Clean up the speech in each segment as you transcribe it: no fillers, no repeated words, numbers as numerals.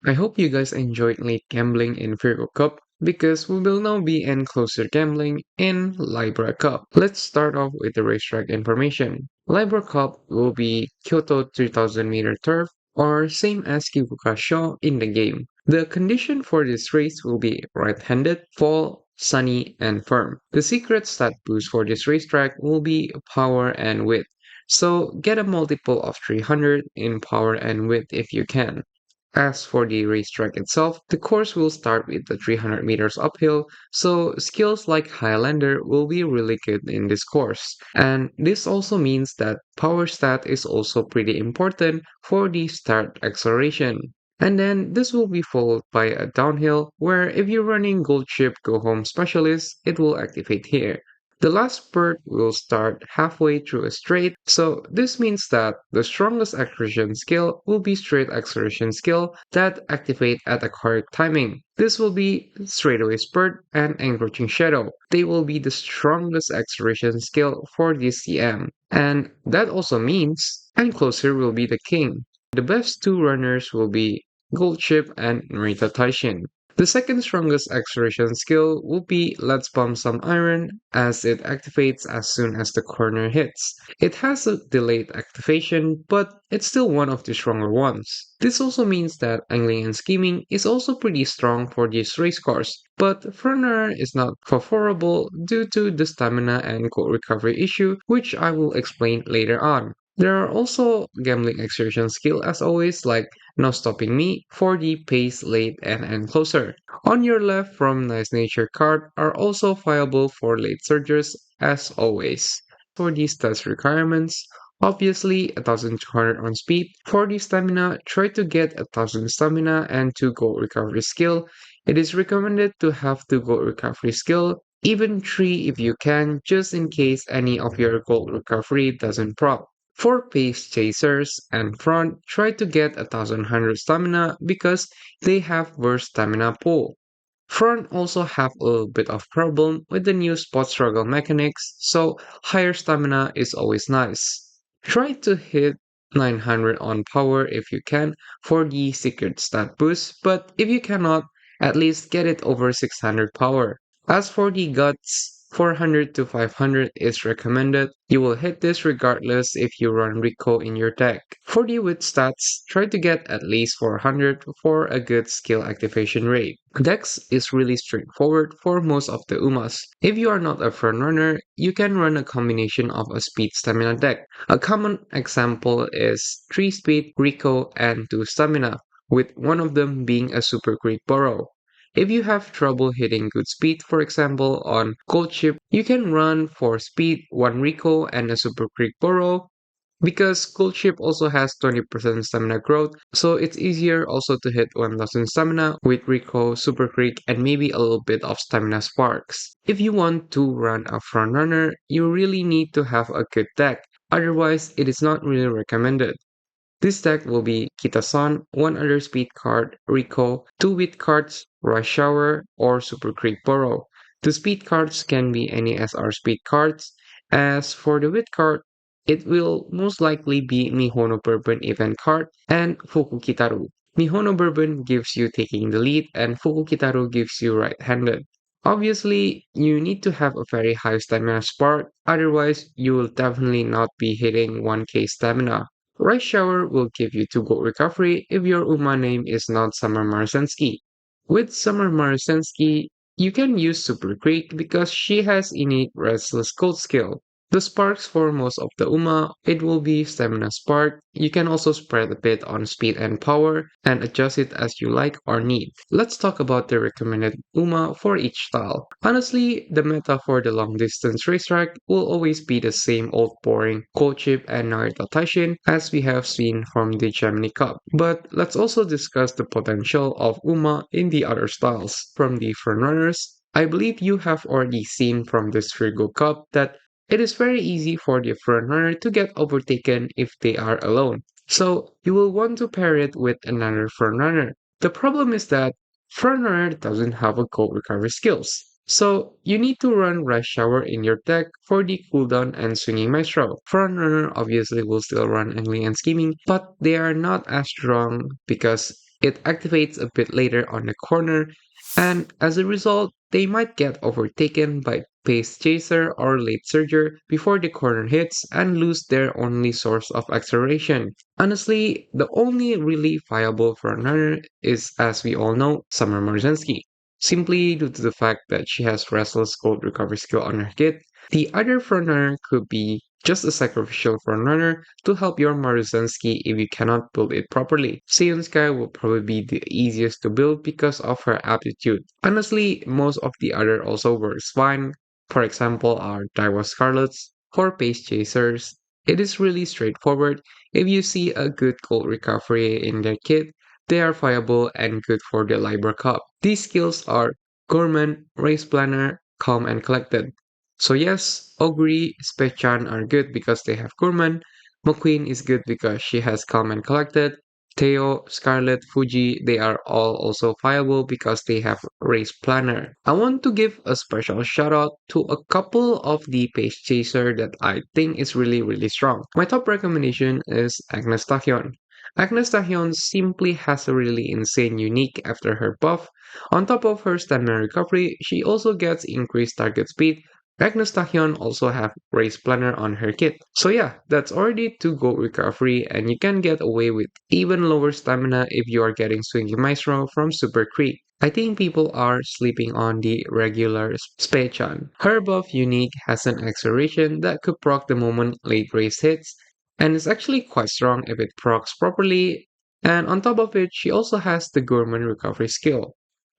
I hope you guys enjoyed late gambling in Virgo Cup because we will now be in closer gambling in Libra Cup. Let's start off with the racetrack information. Libra Cup will be Kyoto 3000 meter turf or same as Kyokusho in the game. The condition for this race will be right-handed, fall, sunny, and firm. The secret stat boost for this racetrack will be power and width. So get a multiple of 300 in power and width if you can. As for the racetrack itself, the course will start with the 300 meters uphill, so skills like Highlander will be really good in this course. And this also means that power stat is also pretty important for the start acceleration. And then this will be followed by a downhill where if you're running Gold Chip Go Home Specialist, it will activate here. The last spurt will start halfway through a straight, so this means that the strongest acceleration skill will be straight acceleration skill that activate at the correct timing. This will be straightaway spurt and encroaching shadow. They will be the strongest acceleration skill for this CM. And that also means Encloser will be the king. The best two runners will be Gold Chip and Narita Taishin. The second strongest acceleration skill will be Let's Pump Some Iron as it activates as soon as the corner hits. It has a delayed activation, but it's still one of the stronger ones. This also means that angling and scheming is also pretty strong for this race course, but frontrunner is not favorable due to the stamina and goal recovery issue, which I will explain later on. There are also gambling exertion skill as always like No Stopping Me for the pace late and closer. On your left from Nice Nature card are also viable for late surgers as always. For these test requirements, obviously 1200 on speed. For the stamina, try to get 1000 stamina and 2 gold recovery skill. It is recommended to have 2 gold recovery skill, even 3 if you can, just in case any of your gold recovery doesn't prop. For pace chasers and front, try to get 1100 stamina because they have worse stamina pool. Front also have a little bit of problem with the new spot struggle mechanics, so higher stamina is always nice. Try to hit 900 on power if you can for the secret stat boost, but if you cannot, at least get it over 600 power. As for the guts, 400 to 500 is recommended. You will hit this regardless if you run Rico in your deck. For the wit stats, try to get at least 400 for a good skill activation rate. Dex is really straightforward for most of the Umas. If you are not a front runner, you can run a combination of a speed stamina deck. A common example is 3 speed, Rico, and 2 stamina, with one of them being a super quick burrow. If you have trouble hitting good speed, for example on Cold Chip, you can run for speed, 1 Rico, and a super quick burrow because Cold Chip also has 20% stamina growth, so it's easier also to hit 1000 stamina with Rico, Super Creek, and maybe a little bit of stamina sparks. If you want to run a front runner, you really need to have a good deck, otherwise it is not really recommended. This deck will be Kitasan, one other speed card, Rico, two wit cards, Rush Shower, or Super Creek Burrow. The speed cards can be any SR speed cards. As for the wit card, it will most likely be Mihono Bourbon event card and Fuku Kitaru. Mihono Bourbon gives you taking the lead and Fuku Kitaru gives you right-handed. Obviously, you need to have a very high stamina spark, otherwise you will definitely not be hitting 1k stamina. Rice Shower will give you 2 gold recovery if your Uma name is not Summer Marcensky. With Summer Marcensky, you can use Super Creek because she has innate Restless Cold skill. The sparks for most of the Uma, it will be Stamina Spark. You can also spread a bit on speed and power and adjust it as you like or need. Let's talk about the recommended Uma for each style. Honestly, the meta for the long distance racetrack will always be the same old boring Cold Chip and Narita Taishin as we have seen from the Gemini Cup. But let's also discuss the potential of Uma in the other styles. From the frontrunners, I believe you have already seen from this Virgo Cup that it is very easy for the frontrunner to get overtaken if they are alone. So you will want to pair it with another frontrunner. The problem is that frontrunner doesn't have a gold recovery skills. So you need to run Rush Shower in your deck for the cooldown and Swinging Maestro. Frontrunner obviously will still run Angling and Scheming, but they are not as strong because It activates a bit later on the corner, and as a result, they might get overtaken by Pace Chaser or Late Surger before the corner hits and lose their only source of acceleration. Honestly, the only really viable frontrunner is, as we all know, Summer Marzinski, simply due to the fact that she has Restless Gold recovery skill on her kit. The other frontrunner could be just a sacrificial frontrunner to help your Maruzensky if you cannot build it properly. Saiyan Sky will probably be the easiest to build because of her aptitude. Honestly, most of the other also works fine. For example, our Daiwa Scarlets for Pace Chasers. It is really straightforward. If you see a good gold recovery in their kit, they are viable and good for the Libra Cup. These skills are Gourmand, Race Planner, Calm and Collected. So yes, Ogre, Spechan are good because they have Gourmand. McQueen is good because she has Calm and Collected. Teo, Scarlet, Fuji, they are all also viable because they have Race Planner. I want to give a special shout out to a couple of the Pace Chaser that I think is really strong. My top recommendation is Agnes Tachyon. Agnes Tachyon simply has a really insane unique after her buff. On top of her stamina recovery, she also gets increased target speed. Agnes Tachyon also have Race Planner on her kit. So yeah, that's already 2 gold recovery and you can get away with even lower stamina if you are getting Swinging Maestro from Super Creek. I think people are sleeping on the regular Spechan. Her buff unique has an acceleration that could proc the moment late race hits, and is actually quite strong if it procs properly, and on top of it, she also has the Gourmand recovery skill.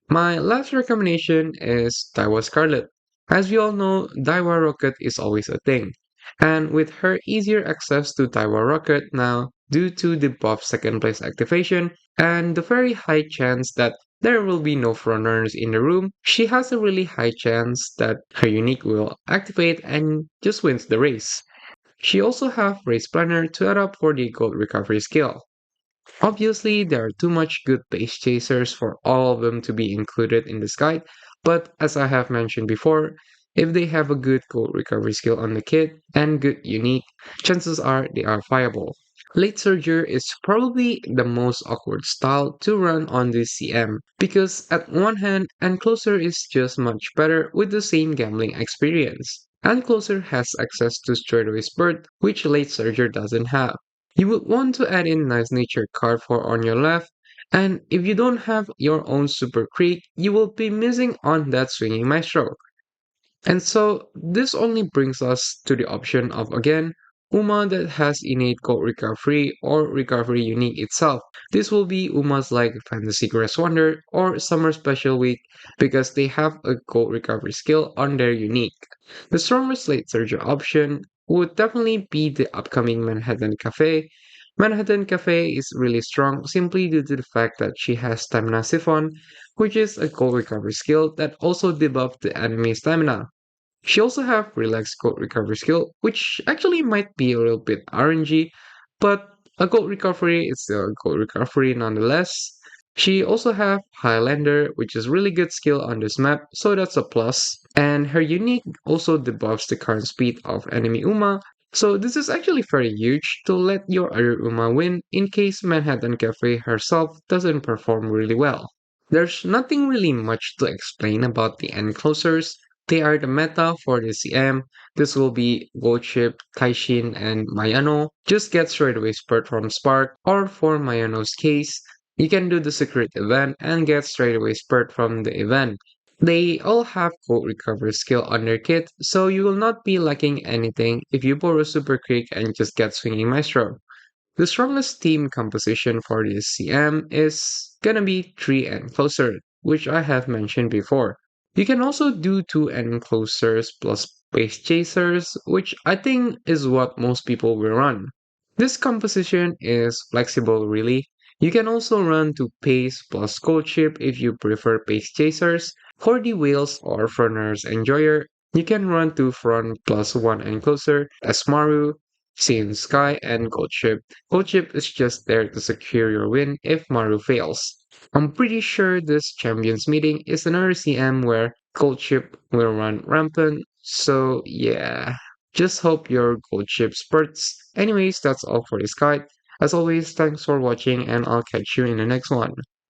My last recommendation is Daiwa Scarlet. As we all know, Daiwa Rocket is always a thing. And with her easier access to Daiwa Rocket now, due to the buff second place activation and the very high chance that there will be no frontrunners in the room, she has a really high chance that her unique will activate and just wins the race. She also have Race Planner to add up for the gold recovery skill. Obviously, there are too much good base chasers for all of them to be included in this guide, but as I have mentioned before, if they have a good gold recovery skill on the kit and good unique, chances are they are viable. Late Surger is probably the most awkward style to run on this CM because at one hand, Encloser is just much better with the same gambling experience. Encloser has access to straightaway spurt, which Late Surger doesn't have. You would want to add in Nice Nature card for on your left, and if you don't have your own Super Creek, you will be missing on that Swinging Maestro. And so this only brings us to the option of again Uma that has innate code recovery or recovery unique itself. This will be Umas like Fantasy Grass Wonder or Summer Special Week because they have a code recovery skill on their unique. The strongest late surger option would definitely be the upcoming Manhattan Cafe. Manhattan Cafe is really strong simply due to the fact that she has Stamina Siphon, which is a gold recovery skill that also debuffs the enemy stamina. She also have relaxed gold recovery skill, which actually might be a little bit RNG, but a gold recovery is still a gold recovery nonetheless. She also have Highlander, which is really good skill on this map, so that's a plus. And her unique also debuffs the current speed of enemy Uma, so this is actually very huge to let your other Uma win in case Manhattan Cafe herself doesn't perform really well. There's nothing really much to explain about the end closers. They are the meta for the CM. This will be Goldship, Kaishin, and Mayano. Just get straight away spurt from Spark, or for Mayano's case, you can do the secret event and get straight away spurt from the event. They all have gold recovery skill on their kit, so you will not be lacking anything if you borrow Super Creek and just get Swinging Maestro. The strongest team composition for this CM is gonna be 3 and closer, which I have mentioned before. You can also do 2 and closers plus base chasers, which I think is what most people will run. This composition is flexible really. You can also run to pace plus cold chip if you prefer pace chasers. For the whales or fronters enjoyer, you can run to front plus 1 and closer as Maru, Sin Sky, and Gold Chip. Gold Chip is just there to secure your win if Maru fails. I'm pretty sure this champions meeting is another CM where Gold Chip will run rampant, so yeah. Just hope your Gold Chip spurts. Anyways, that's all for this guide. As always, thanks for watching and I'll catch you in the next one.